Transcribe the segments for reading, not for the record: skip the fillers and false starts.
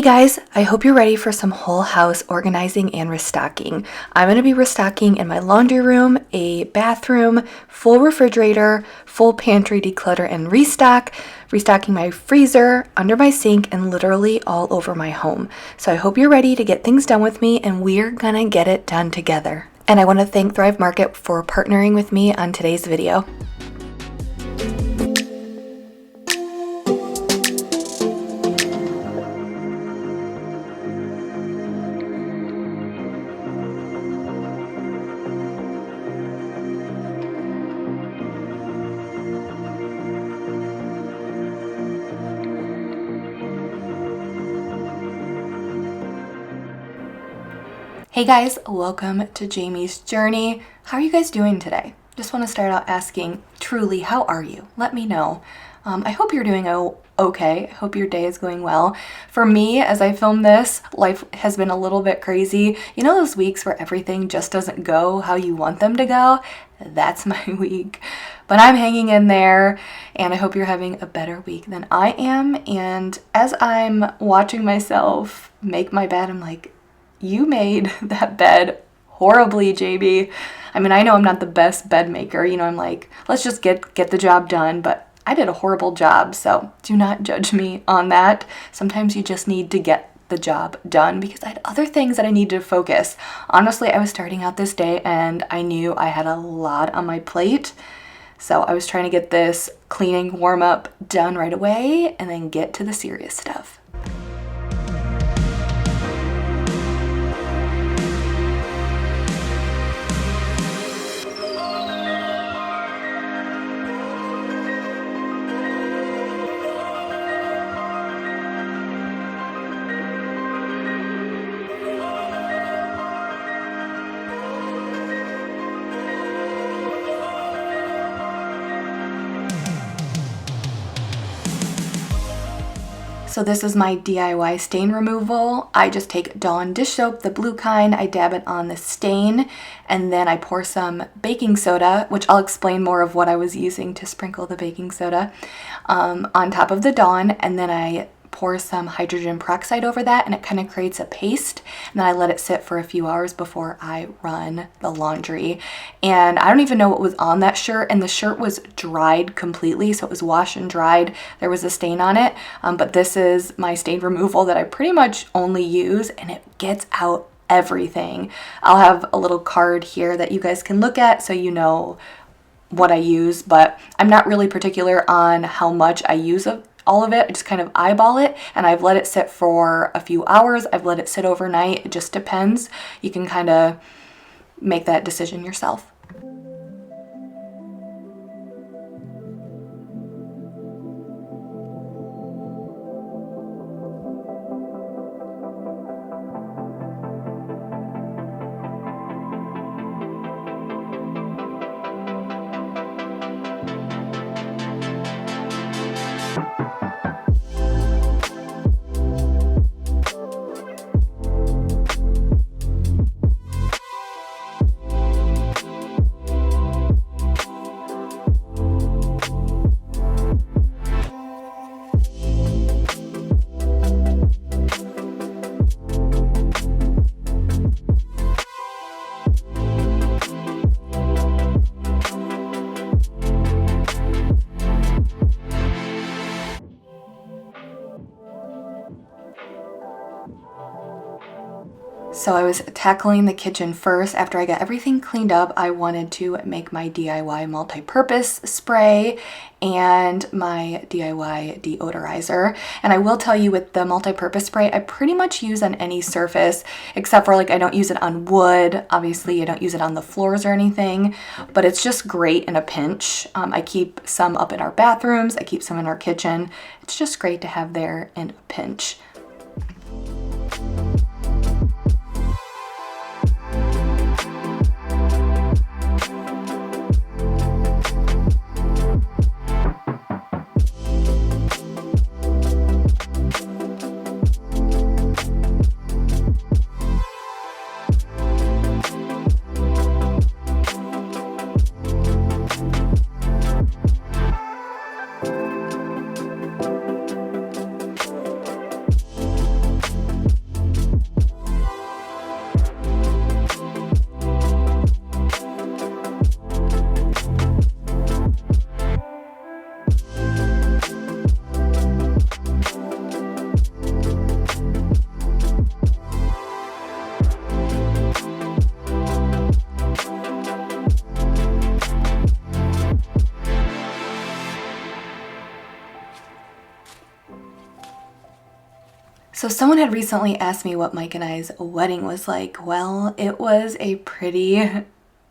guys, I hope you're ready for some whole house organizing and restocking. I'm going to be restocking in my laundry room, a bathroom, full refrigerator, full pantry declutter and restocking my freezer, under my sink, and literally all over my home. So I hope you're ready to get things done with me, and we're gonna get it done together. And I want to thank Thrive Market for partnering with me on today's video. Hey guys, welcome to Jamie's Journey. How are you guys doing today? Just want to start out asking, truly, how are you? Let me know. I hope you're doing okay. I hope your day is going well. For me, as I film this, life has been a little bit crazy. You know those weeks where everything just doesn't go how you want them to go? That's my week. But I'm hanging in there, and I hope you're having a better week than I am. And as I'm watching myself make my bed, I'm like, you made that bed horribly, JB. I mean, I know I'm not the best bed maker. You know, I'm like, let's just get the job done. But I did a horrible job, so do not judge me on that. Sometimes you just need to get the job done because I had other things that I needed to focus. Honestly, I was starting out this day and I knew I had a lot on my plate. So I was trying to get this cleaning warm up done right away and then get to the serious stuff. So this is my DIY stain removal. I just take Dawn dish soap, the blue kind, I dab it on the stain, and then I pour some baking soda, which I'll explain more of what I was using to sprinkle the baking soda, on top of the Dawn, and then I pour some hydrogen peroxide over that, and it kind of creates a paste, and then I let it sit for a few hours before I run the laundry. And I don't even know what was on that shirt, and the shirt was dried completely, so it was washed and dried. There was a stain on it, but this is my stain removal that I pretty much only use, and it gets out everything. I'll have a little card here that you guys can look at so you know what I use, but I'm not really particular on how much I use of all of it. I just kind of eyeball it, and I've let it sit for a few hours. I've let it sit overnight. It just depends. You can kind of make that decision yourself. So I was tackling the kitchen first. After I got everything cleaned up, I wanted to make my DIY multi-purpose spray and my DIY deodorizer. And I will tell you, with the multi-purpose spray, I pretty much use on any surface, except for, like, I don't use it on wood. Obviously, I don't use it on the floors or anything, but it's just great in a pinch. I keep some up in our bathrooms. I keep some in our kitchen. It's just great to have there in a pinch. So someone had recently asked me what Mike and I's wedding was like. Well, it was a pretty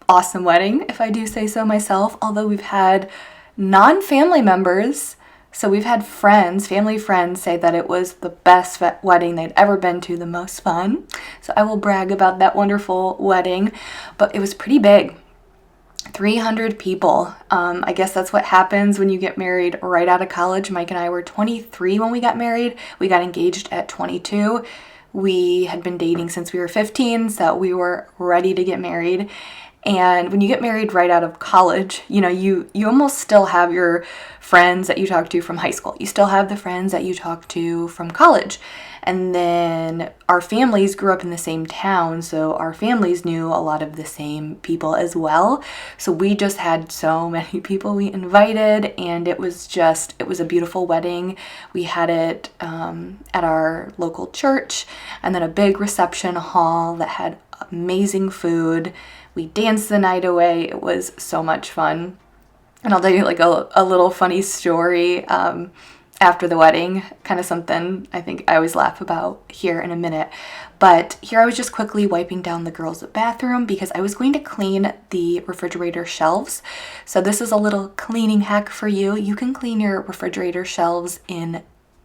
awesome wedding, if I do say so myself, although we've had non-family members, so we've had friends, family friends, say that it was the best wedding they'd ever been to, the most fun. So I will brag about that wonderful wedding, but it was pretty big. 300 people. I guess that's what happens when you get married right out of college. Mike and I were 23 when we got married. We got engaged at 22. We had been dating since we were 15, so we were ready to get married. And when you get married right out of college, you almost still have your friends that you talk to from high school. You still have the friends that you talk to from college. And then our families grew up in the same town, so our families knew a lot of the same people as well. So we just had so many people we invited, and it was a beautiful wedding. We had it at our local church, and then a big reception hall that had amazing food. We danced the night away. It was so much fun. And I'll tell you like a little funny story after the wedding, kind of something I think I always laugh about here in a minute. But here I was just quickly wiping down the girls' bathroom because I was going to clean the refrigerator shelves. So this is a little cleaning hack for you. You can clean your refrigerator shelves in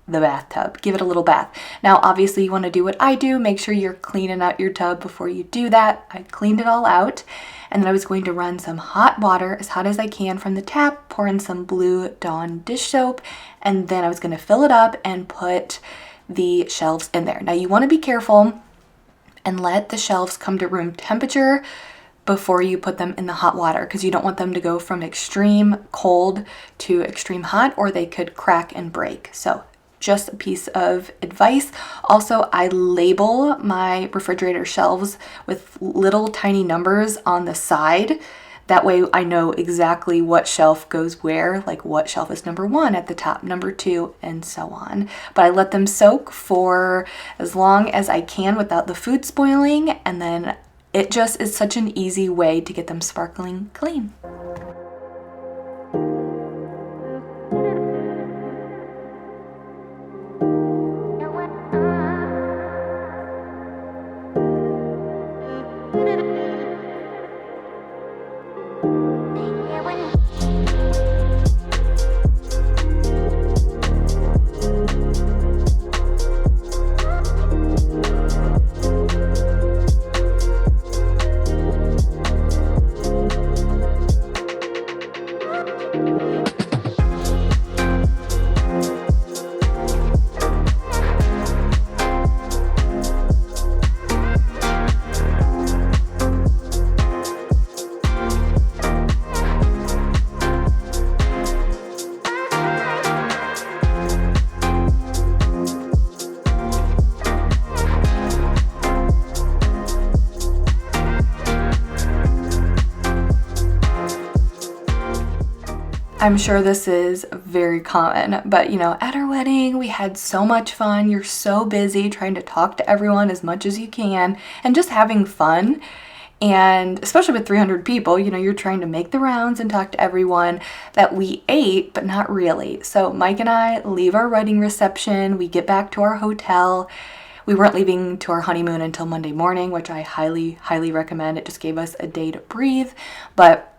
the bathtub. Give it a little bath. Now, obviously you want to do what I do. Make sure you're cleaning out your tub before you do that. I cleaned it all out, and then I was going to run some hot water, as hot as I can from the tap, pour in some Blue Dawn dish soap, and then I was going to fill it up and put the shelves in there. Now you want to be careful and let the shelves come to room temperature before you put them in the hot water, because you don't want them to go from extreme cold to extreme hot, or they could crack and break. So just a piece of advice. Also, I label my refrigerator shelves with little tiny numbers on the side. That way I know exactly what shelf goes where, like what shelf is number 1 at the top, number 2, and so on. But I let them soak for as long as I can without the food spoiling, and then it just is such an easy way to get them sparkling clean. I'm sure this is very common, but at our wedding, we had so much fun. You're so busy trying to talk to everyone as much as you can and just having fun. And especially with 300 people, you're trying to make the rounds and talk to everyone, that we ate, but not really. So Mike and I leave our wedding reception. We get back to our hotel. We weren't leaving to our honeymoon until Monday morning, which I highly, highly recommend. It just gave us a day to breathe. But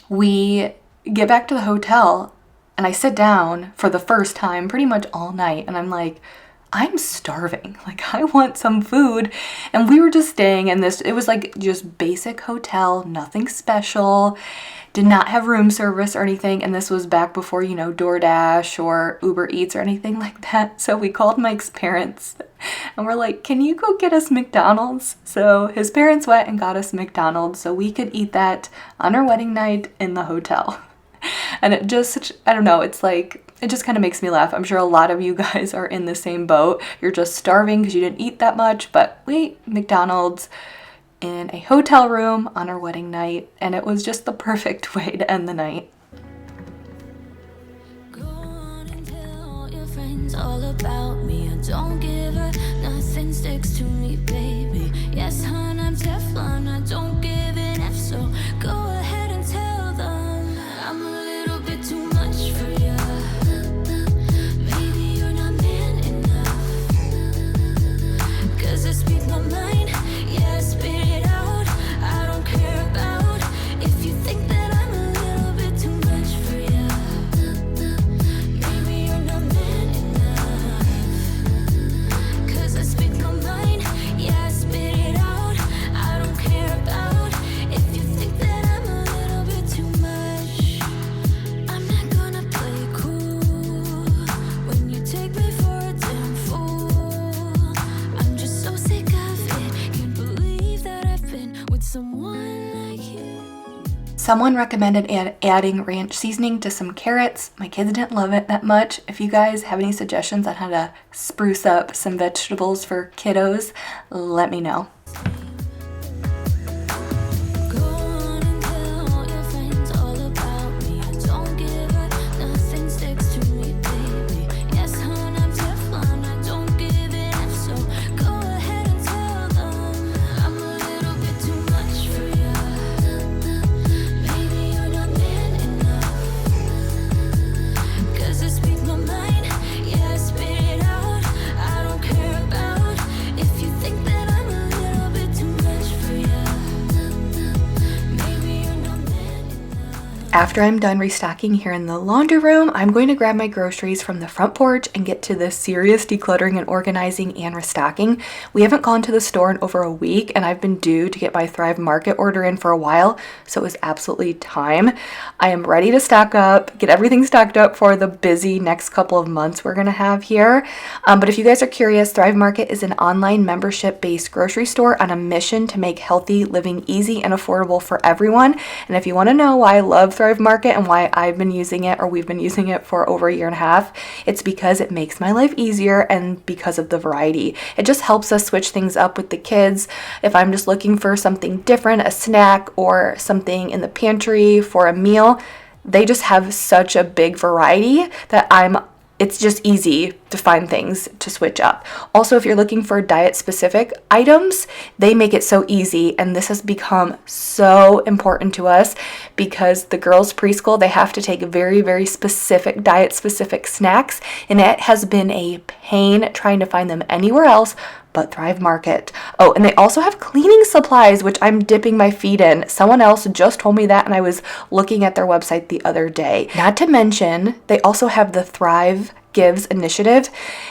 we get back to the hotel, and I sit down for the first time pretty much all night, and I'm like, I'm starving. Like, I want some food. And we were just staying in this, it was like just basic hotel, nothing special, did not have room service or anything. And this was back before, DoorDash or Uber Eats or anything like that. So we called Mike's parents and we're like, can you go get us McDonald's? So his parents went and got us McDonald's so we could eat that on our wedding night in the hotel. And it just, I don't know, it's like, it just kind of makes me laugh. I'm sure a lot of you guys are in the same boat. You're just starving because you didn't eat that much, but we ate McDonald's in a hotel room on our wedding night, and it was just the perfect way to end the night. Go on and tell all your friends all about me. I don't give a nothing sticks to me, baby. Yes, hon, I'm Teflon. I don't give an F, so go ahead and tell them I'm a little bit too much for you. Maybe you're not man enough. Someone recommended adding ranch seasoning to some carrots. My kids didn't love it that much. If you guys have any suggestions on how to spruce up some vegetables for kiddos, let me know. After I'm done restocking here in the laundry room, I'm going to grab my groceries from the front porch and get to the serious decluttering and organizing and restocking. We haven't gone to the store in over a week, and I've been due to get my Thrive Market order in for a while, so it was absolutely time. I am ready to stock up, get everything stocked up for the busy next couple of months we're gonna have here. But if you guys are curious, Thrive Market is an online membership-based grocery store on a mission to make healthy living easy and affordable for everyone. And if you want to know why I love Thrive Market and why I've been using it, or we've been using it for over a year and a half, it's because it makes my life easier and because of the variety. It just helps us switch things up with the kids. If I'm just looking for something different, a snack or something in the pantry for a meal, they just have such a big variety that it's just easy to find things to switch up. Also, if you're looking for diet specific items, they make it so easy, and this has become so important to us because the girls preschool, they have to take very, very specific diet specific snacks, and it has been a pain trying to find them anywhere else but Thrive Market. Oh, and they also have cleaning supplies, which I'm dipping my feet in. Someone else just told me that, and I was looking at their website the other day. Not to mention, they also have the Thrive Gives initiative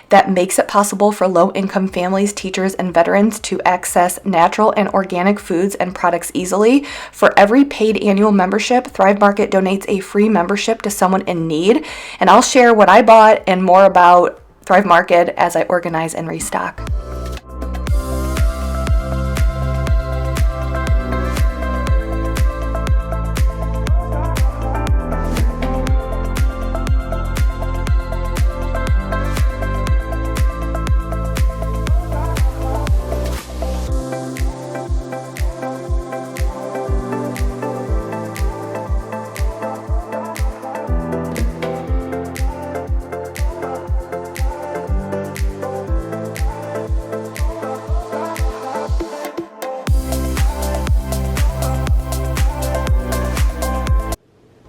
that makes it possible for low-income families, teachers, and veterans to access natural and organic foods and products easily. For every paid annual membership, Thrive Market donates a free membership to someone in need. And I'll share what I bought and more about Thrive Market as I organize and restock.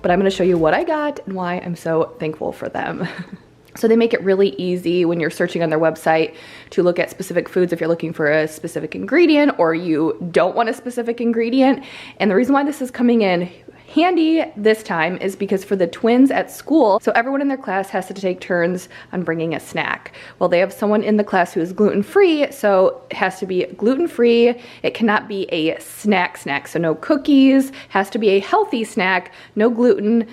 But I'm going to show you what I got and why I'm so thankful for them. So they make it really easy when you're searching on their website to look at specific foods if you're looking for a specific ingredient or you don't want a specific ingredient. And the reason why this is coming in handy this time is because for the twins at school, so everyone in their class has to take turns on bringing a snack. Well, they have someone in the class who is gluten-free, so it has to be gluten-free. It cannot be a snack, so no cookies, has to be a healthy snack, no gluten,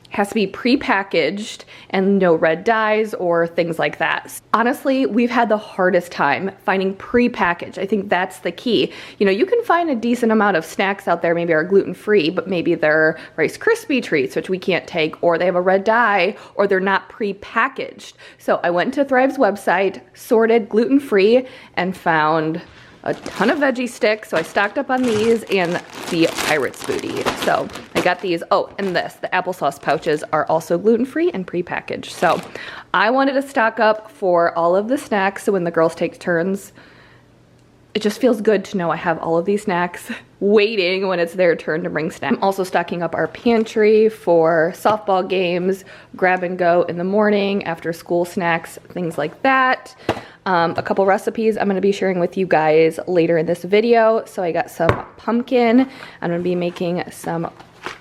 has to be pre-packaged and no red dyes or things like that. Honestly, we've had the hardest time finding pre-packaged. I think that's the key. You know, you can find a decent amount of snacks out there, maybe are gluten-free, but maybe they're Rice Krispie treats, which we can't take, or they have a red dye, or they're not pre-packaged. So I went to Thrive's website, sorted gluten-free, and found a ton of veggie sticks, so I stocked up on these and the Pirate's Booty. So I got these. Oh, and the applesauce pouches are also gluten-free and pre-packaged. So I wanted to stock up for all of the snacks, so when the girls take turns, it just feels good to know I have all of these snacks waiting when it's their turn to bring snacks. I'm also stocking up our pantry for softball games, grab and go in the morning, after school snacks, things like that. A couple recipes I'm going to be sharing with you guys later in this video. So I got some pumpkin. I'm going to be making some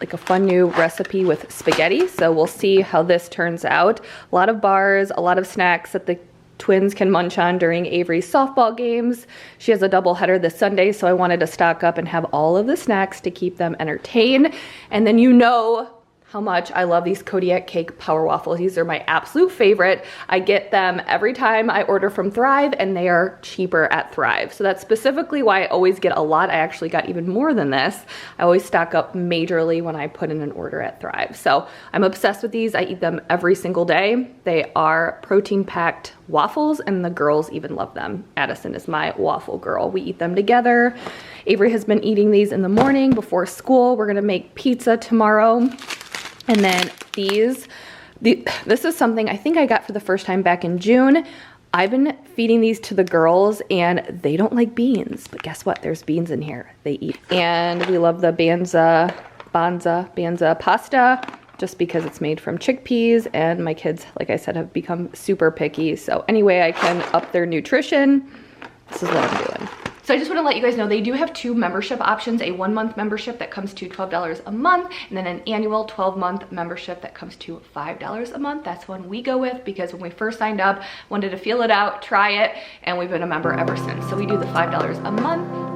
like a fun new recipe with spaghetti. So we'll see how this turns out. A lot of bars, a lot of snacks that the twins can munch on during Avery's softball games. She has a doubleheader this Sunday, so I wanted to stock up and have all of the snacks to keep them entertained. And then you know how much I love these Kodiak Cake Power Waffles. These are my absolute favorite. I get them every time I order from Thrive, and they are cheaper at Thrive. So that's specifically why I always get a lot. I actually got even more than this. I always stock up majorly when I put in an order at Thrive. So I'm obsessed with these. I eat them every single day. They are protein-packed waffles, and the girls even love them. Addison is my waffle girl. We eat them together. Avery has been eating these in the morning before school. We're gonna make pizza tomorrow. And then this is something I think I got for the first time back in June. I've been feeding these to the girls and they don't like beans, but guess what? There's beans in here. They eat. And we love the Banza pasta just because it's made from chickpeas, and my kids, like I said, have become super picky. So any way I can up their nutrition, this is what I'm doing. So I just want to let you guys know they do have 2 membership options, a 1-month membership that comes to $12 a month, and then an annual 12-month membership that comes to $5 a month. That's one we go with because when we first signed up, wanted to feel it out, try it, and we've been a member ever since. So we do the $5 a month.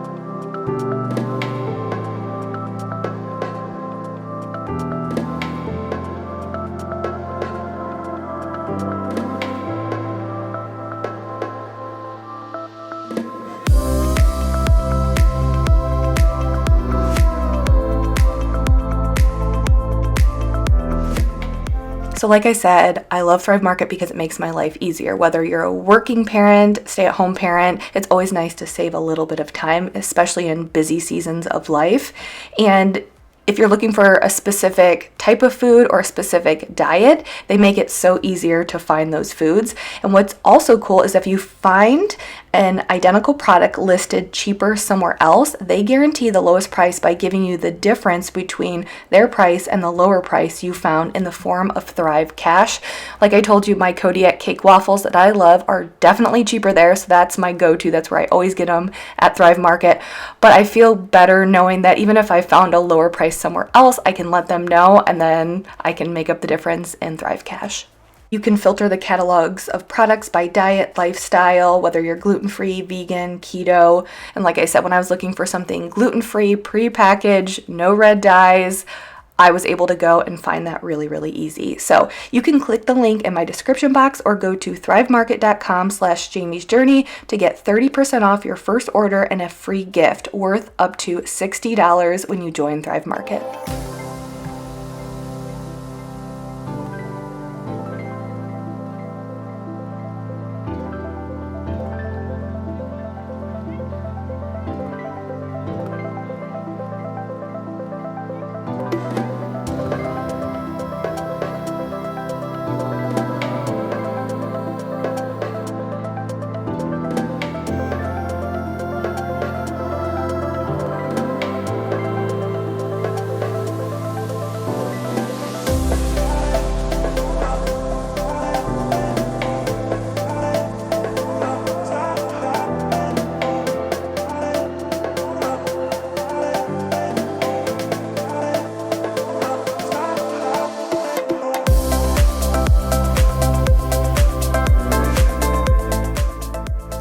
So like I said, I love Thrive Market because it makes my life easier. Whether you're a working parent, stay-at-home parent, it's always nice to save a little bit of time, especially in busy seasons of life. And if you're looking for a specific type of food or a specific diet, they make it so easier to find those foods. And what's also cool is if you find an identical product listed cheaper somewhere else, they guarantee the lowest price by giving you the difference between their price and the lower price you found in the form of Thrive Cash. Like I told you, my Kodiak Cake waffles that I love are definitely cheaper there, so that's my go-to. That's where I always get them, at Thrive Market. But I feel better knowing that even if I found a lower price somewhere else, I can let them know, and then I can make up the difference in Thrive Cash. You can filter the catalogs of products by diet, lifestyle, whether you're gluten-free, vegan, keto. And like I said, when I was looking for something gluten-free, pre-packaged, no red dyes, I was able to go and find that really, really easy. So you can click the link in my description box or go to thrivemarket.com/JamiesJourney to get 30% off your first order and a free gift worth up to $60 when you join Thrive Market.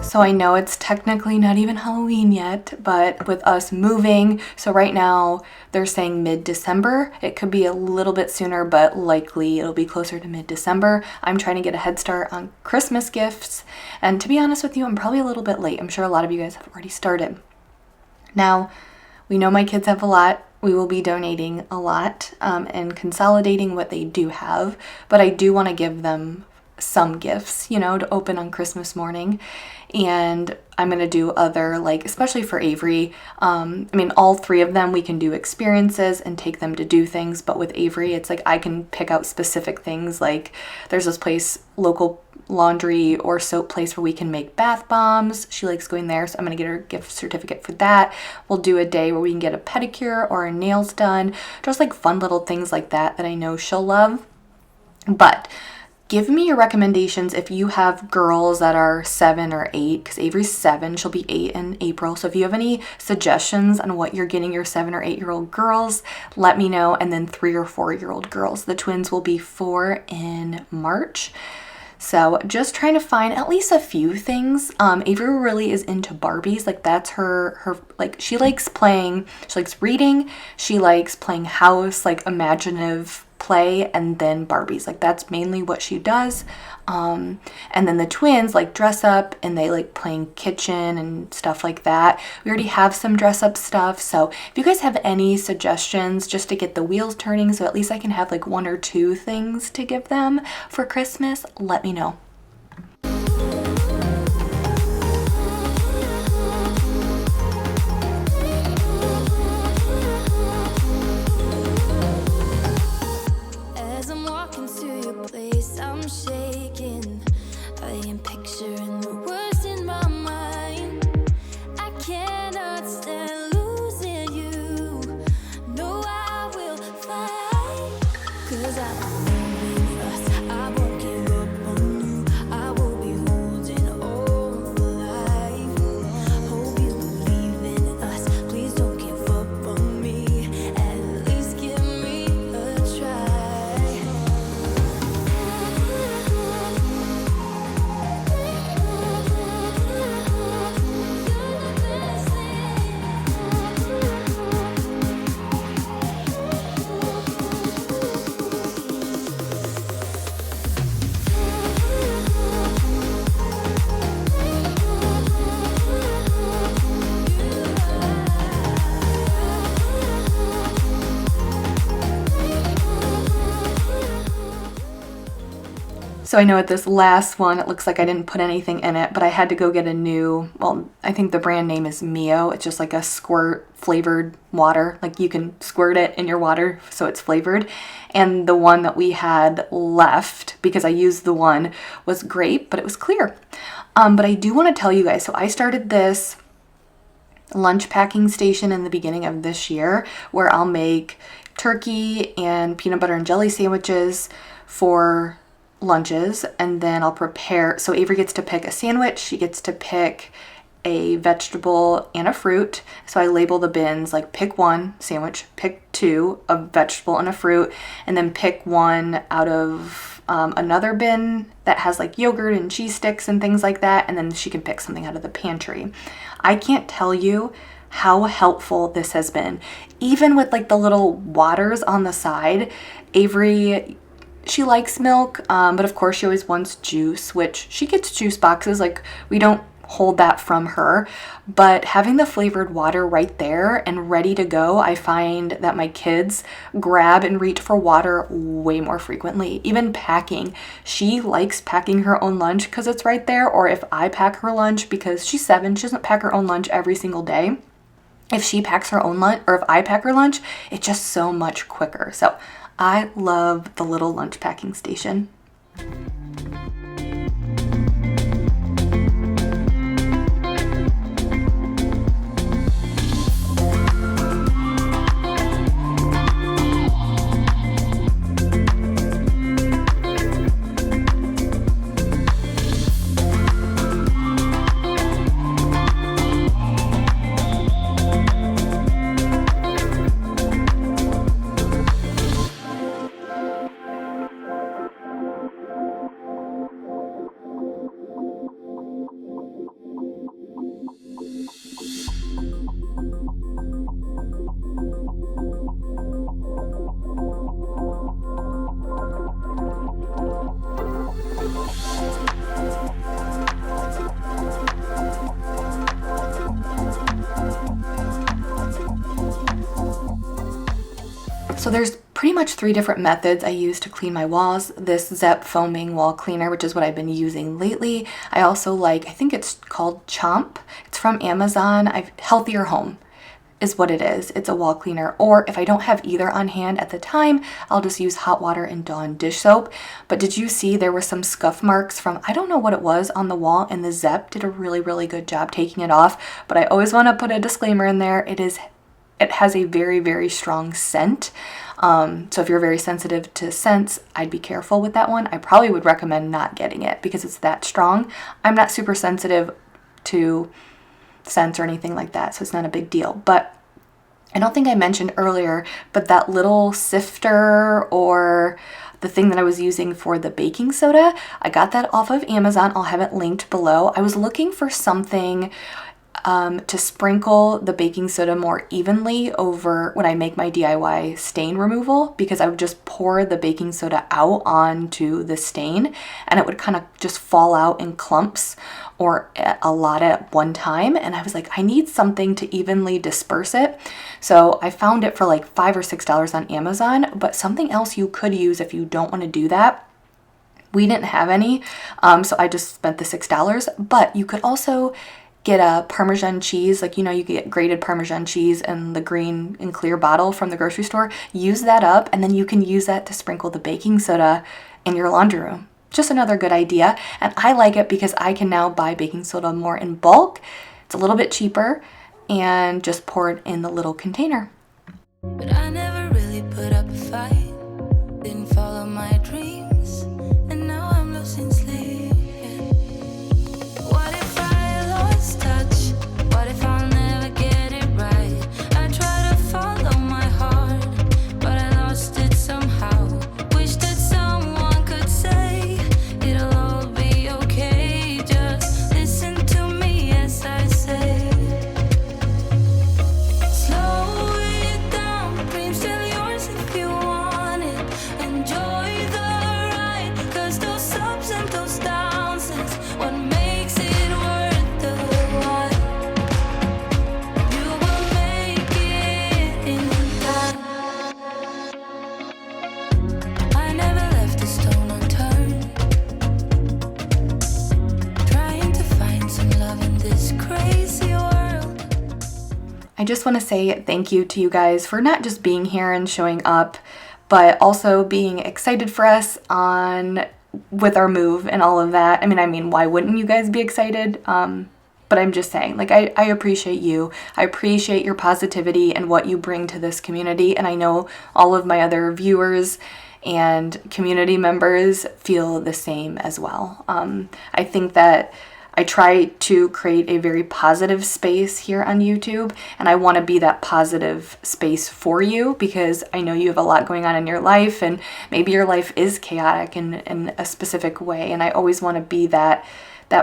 So I know it's technically not even Halloween yet, but with us moving, so right now they're saying mid-December. It could be a little bit sooner, but likely it'll be closer to mid-December. I'm trying to get a head start on Christmas gifts, and to be honest with you, I'm probably a little bit late. I'm sure a lot of you guys have already started. Now, we know my kids have a lot. We will be donating a lot and consolidating what they do have, but I do want to give them some gifts, you know, to open on Christmas morning. And I'm going to do other, like, especially for Avery, I mean, all 3 of them, we can do experiences and take them to do things. But with Avery, it's like I can pick out specific things. Like there's this place, local laundry or soap place where we can make bath bombs. She likes going there, so I'm going to get her a gift certificate for that. We'll do a day where we can get a pedicure or her nails done. Just like fun little things like that that I know she'll love. But give me your recommendations if you have girls that are 7 or 8, because Avery's 7, she'll be 8 in April. So if you have any suggestions on what you're getting your 7 or 8-year-old girls, let me know. And then 3 or 4-year-old girls. The twins will be 4 in March. So just trying to find at least a few things. Avery really is into Barbies. Like that's her like she likes reading. She likes playing house, like imaginative play and then Barbies. Like that's mainly what she does. And then the twins like dress up and they like playing kitchen and stuff like that. We already have some dress up stuff. So if you guys have any suggestions just to get the wheels turning, so at least I can have like 1 or 2 things to give them for Christmas, let me know. As I'm walking to your place, I'm shaking. I am picturing the words in my mind. I cannot stand losing you. No, I will fight. 'Cause I believe in us. I won't give up on you. I will be holding on for life. Hope you believe in us. Please don't give up on me. At least give me a try. So I know at this last one, it looks like I didn't put anything in it, but I had to go get a new, well, I think the brand name is Mio. It's just like a squirt flavored water. Like you can squirt it in your water so it's flavored. And the one that we had left, because I used the one, was grape, but it was clear. But I do want to tell you guys, so I started this lunch packing station in the beginning of this year where I'll make turkey and peanut butter and jelly sandwiches for lunches, and then I'll prepare, so Avery gets to pick a sandwich, she gets to pick a vegetable and a fruit. So I label the bins like pick 1 sandwich, pick 2 a vegetable and a fruit, and then pick 1 out of another bin that has like yogurt and cheese sticks and things like that, and then she can pick something out of the pantry. I can't tell you how helpful this has been. Even with like the little waters on the side, Avery, she likes milk, but of course she always wants juice, which she gets juice boxes. Like we don't hold that from her, but having the flavored water right there and ready to go, I find that my kids grab and reach for water way more frequently. Even packing, she likes packing her own lunch because it's right there, or if I pack her lunch, because she's 7, she doesn't pack her own lunch every single day. If she packs her own lunch, or if I pack her lunch, it's just so much quicker. So I love the little lunch packing station. So there's pretty much 3 different methods I use to clean my walls. This Zep foaming wall cleaner, which is what I've been using lately. I also like, I think it's called Chomp. It's from Amazon. Healthier Home is what it is. It's a wall cleaner. Or if I don't have either on hand at the time, I'll just use hot water and Dawn dish soap. But did you see there were some scuff marks from, I don't know what it was, on the wall, and the Zep did a really, really good job taking it off. But I always want to put a disclaimer in there. It has a very, very strong scent. So if you're very sensitive to scents, I'd be careful with that one. I probably would recommend not getting it because it's that strong. I'm not super sensitive to scents or anything like that, so it's not a big deal. But I don't think I mentioned earlier, but that little sifter, or the thing that I was using for the baking soda, I got that off of Amazon. I'll have it linked below. I was looking for something to sprinkle the baking soda more evenly over when I make my DIY stain removal, because I would just pour the baking soda out onto the stain and it would kind of just fall out in clumps or a lot at one time. And I was like, I need something to evenly disperse it. So I found it for like $5 or $6 on Amazon, but something else you could use if you don't want to do that. We didn't have any, so I just spent the $6, but you could also get a Parmesan cheese, like, you know, you get grated Parmesan cheese in the green and clear bottle from the grocery store. Use that up, and then you can use that to sprinkle the baking soda in your laundry room. Just another good idea, and I like it because I can now buy baking soda more in bulk. It's a little bit cheaper, and just pour it in the little container. But I never really put up a fight, didn't follow my dreams, and now I'm losing sleep. What if I lost touch? What if I'll never get it right? I try to follow my heart, but I lost it somehow. Wish that someone could say it'll all be okay. Just listen to me as I say. Slow it down, dreams still yours if you want it. Enjoy the ride, 'cause those ups and those downs is what makes it worth the while. You will make it in time. I never left a stone unturned, trying to find some love in this crazy world. I just want to say thank you to you guys for not just being here and showing up, but also being excited for us with our move and all of that. I mean, why wouldn't you guys be excited? But I'm just saying, like, I appreciate you. I appreciate your positivity and what you bring to this community. And I know all of my other viewers and community members feel the same as well. I think that I try to create a very positive space here on YouTube, and I want to be that positive space for you, because I know you have a lot going on in your life, and maybe your life is chaotic in a specific way, and I always want to be that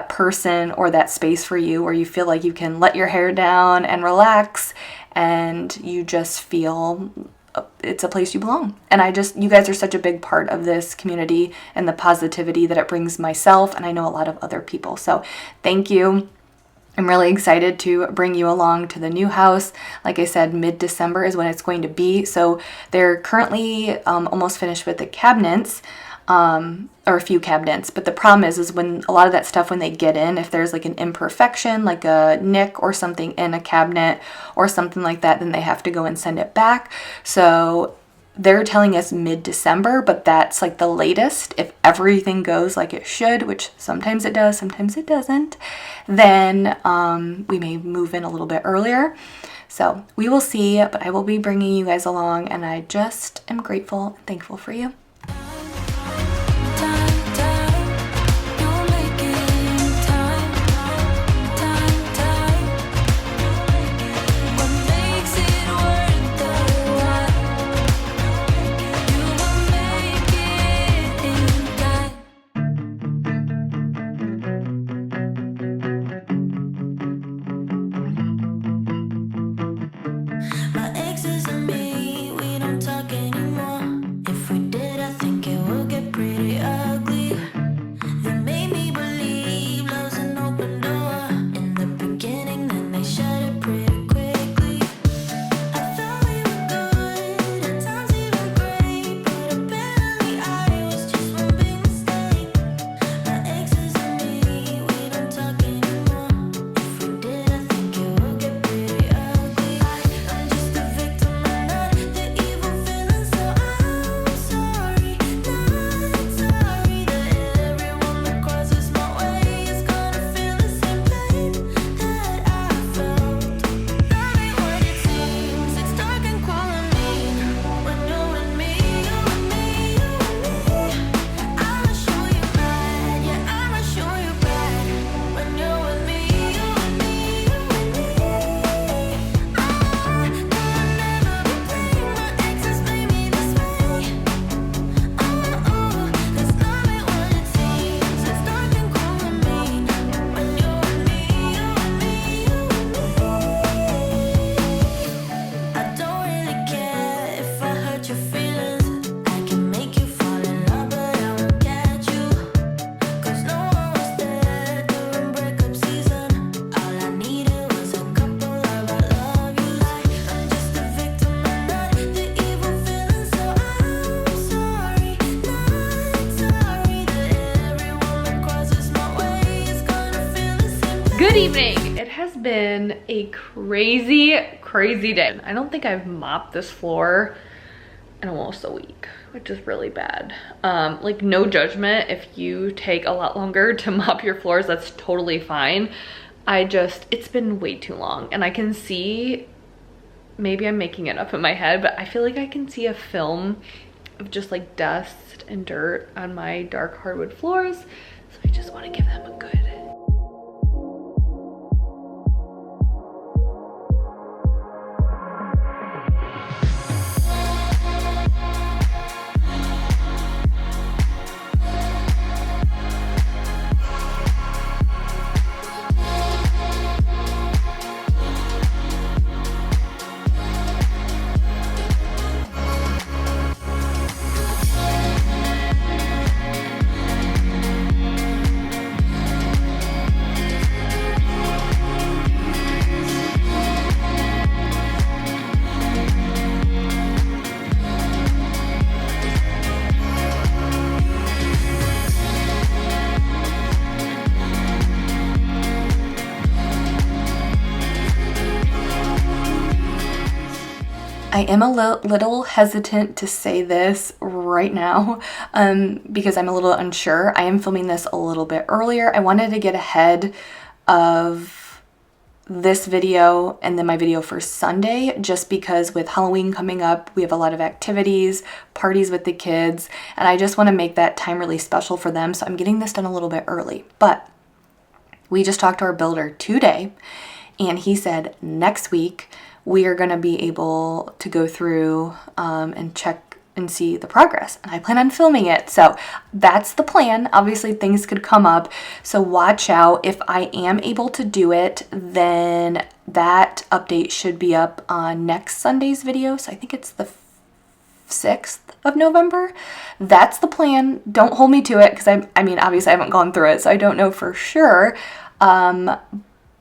person or that space for you where you feel like you can let your hair down and relax, and you just feel it's a place you belong. And you guys are such a big part of this community and the positivity that it brings myself, and I know a lot of other people. So thank you. I'm really excited to bring you along to the new house. Like I said, mid-December is when it's going to be. So they're currently almost finished with the cabinets, or a few cabinets. But the problem is when a lot of that stuff, when they get in, if there's like an imperfection, like a nick or something in a cabinet or something like that, then they have to go and send it back. So they're telling us mid-December, but that's like the latest. If everything goes like it should, which sometimes it does, sometimes it doesn't, then we may move in a little bit earlier. So we will see, but I will be bringing you guys along, and I just am grateful and thankful for you. My exes and me, we don't talk anymore. If we did, has been a crazy, crazy day. I don't think I've mopped this floor in almost a week, which is really bad. Like, no judgment if you take a lot longer to mop your floors, that's totally fine. It's been way too long, and I can see, maybe I'm making it up in my head, but I feel like I can see a film of just like dust and dirt on my dark hardwood floors. So I just want to give them a good I am a little hesitant to say this right now because I'm a little unsure. I am filming this a little bit earlier. I wanted to get ahead of this video and then my video for Sunday, just because with Halloween coming up, we have a lot of activities, parties with the kids, and I just want to make that time really special for them. So I'm getting this done a little bit early. But we just talked to our builder today, and he said next week we are going to be able to go through and check and see the progress. And I plan on filming it. So that's the plan. Obviously, things could come up. So watch out. If I am able to do it, then that update should be up on next Sunday's video. So I think it's the 6th of November. That's the plan. Don't hold me to it because I mean, obviously I haven't gone through it, so I don't know for sure.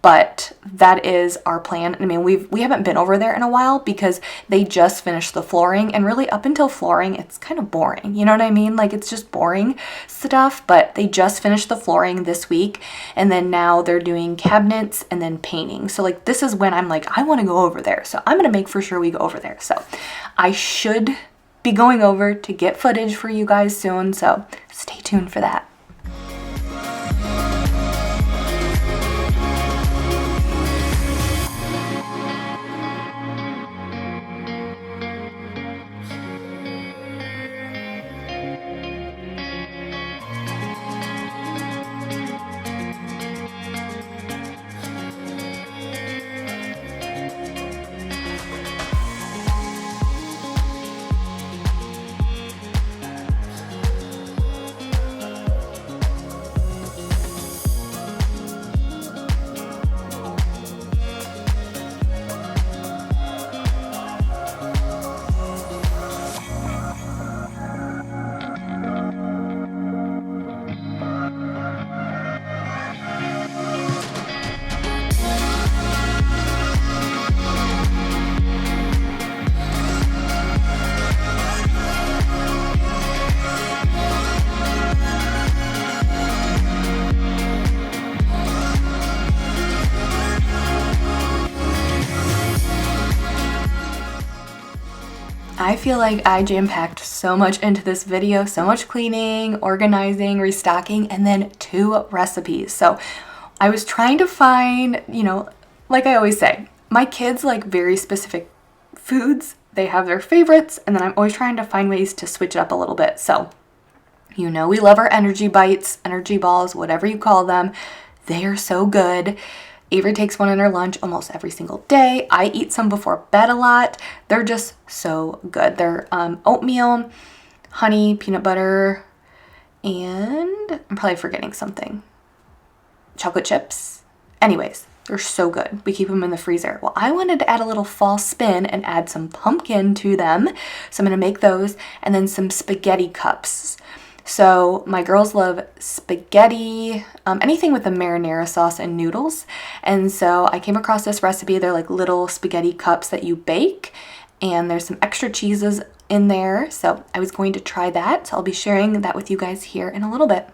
But that is our plan. I mean, we haven't been over there in a while because they just finished the flooring, and really up until flooring, it's kind of boring. You know what I mean? Like, it's just boring stuff, but they just finished the flooring this week, and then now they're doing cabinets and then painting. So like, this is when I'm like, I want to go over there. So I'm going to make for sure we go over there. So I should be going over to get footage for you guys soon. So stay tuned for that. I feel like I jam-packed so much into this video, so much cleaning, organizing, restocking, and then 2 recipes. So I was trying to find, you know, like I always say, my kids like very specific foods. They have their favorites, and then I'm always trying to find ways to switch it up a little bit. So, you know, we love our energy bites, energy balls, whatever you call them. They are so good. Avery takes one in her lunch almost every single day. I eat some before bed a lot. They're just so good. They're oatmeal, honey, peanut butter, and I'm probably forgetting something. Chocolate chips. Anyways, they're so good. We keep them in the freezer. Well, I wanted to add a little fall spin and add some pumpkin to them. So I'm going to make those, and then some spaghetti cups. So my girls love spaghetti, anything with a marinara sauce and noodles. And so I came across this recipe. They're like little spaghetti cups that you bake, and there's some extra cheeses in there. So I was going to try that. So I'll be sharing that with you guys here in a little bit.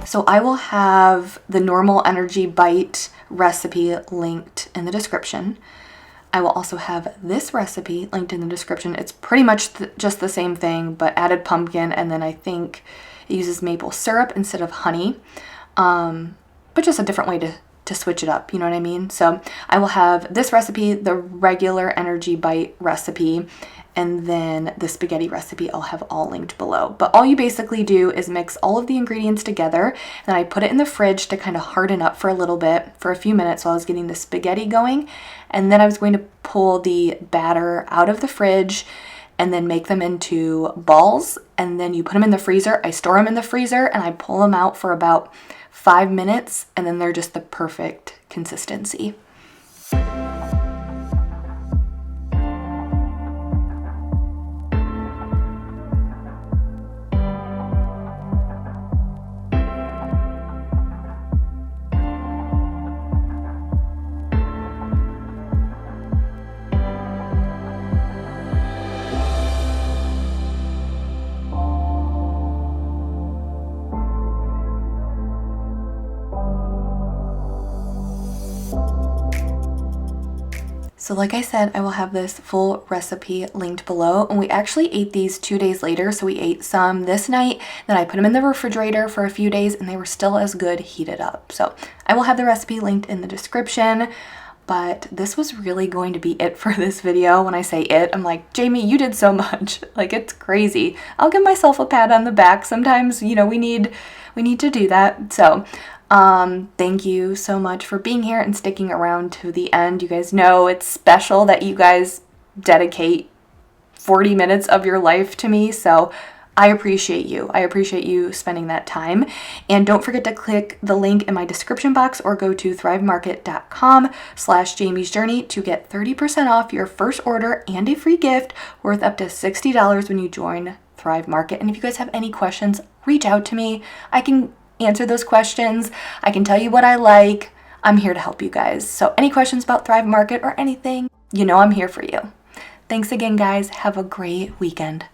So I will have the normal energy bite recipe linked in the description. I will also have this recipe linked in the description. It's pretty much just the same thing, but added pumpkin, and then I think it uses maple syrup instead of honey, but just a different way to switch it up, you know what I mean? So I will have this recipe, the regular energy bite recipe, and then the spaghetti recipe I'll have all linked below. But all you basically do is mix all of the ingredients together, and then I put it in the fridge to kind of harden up for a little bit, for a few minutes while I was getting the spaghetti going. And then I was going to pull the batter out of the fridge and then make them into balls. And then you put them in the freezer. I store them in the freezer and I pull them out for about 5 minutes, and then they're just the perfect consistency. So like I said, I will have this full recipe linked below, and we actually ate these 2 days later. So we ate some this night, then I put them in the refrigerator for a few days, and they were still as good heated up. So I will have the recipe linked in the description, but this was really going to be it for this video. When I say it, I'm like, Jamie, you did so much. Like, it's crazy. I'll give myself a pat on the back. Sometimes, you know, we need to do that. So thank you so much for being here and sticking around to the end. You guys know it's special that you guys dedicate 40 minutes of your life to me, so I appreciate you. I appreciate you spending that time. And don't forget to click the link in my description box or go to thrivemarket.com/JamiesJourney to get 30% off your first order and a free gift worth up to $60 when you join Thrive Market. And if you guys have any questions, reach out to me. I can answer those questions. I can tell you what I like. I'm here to help you guys. So any questions about Thrive Market or anything, you know I'm here for you. Thanks again, guys. Have a great weekend.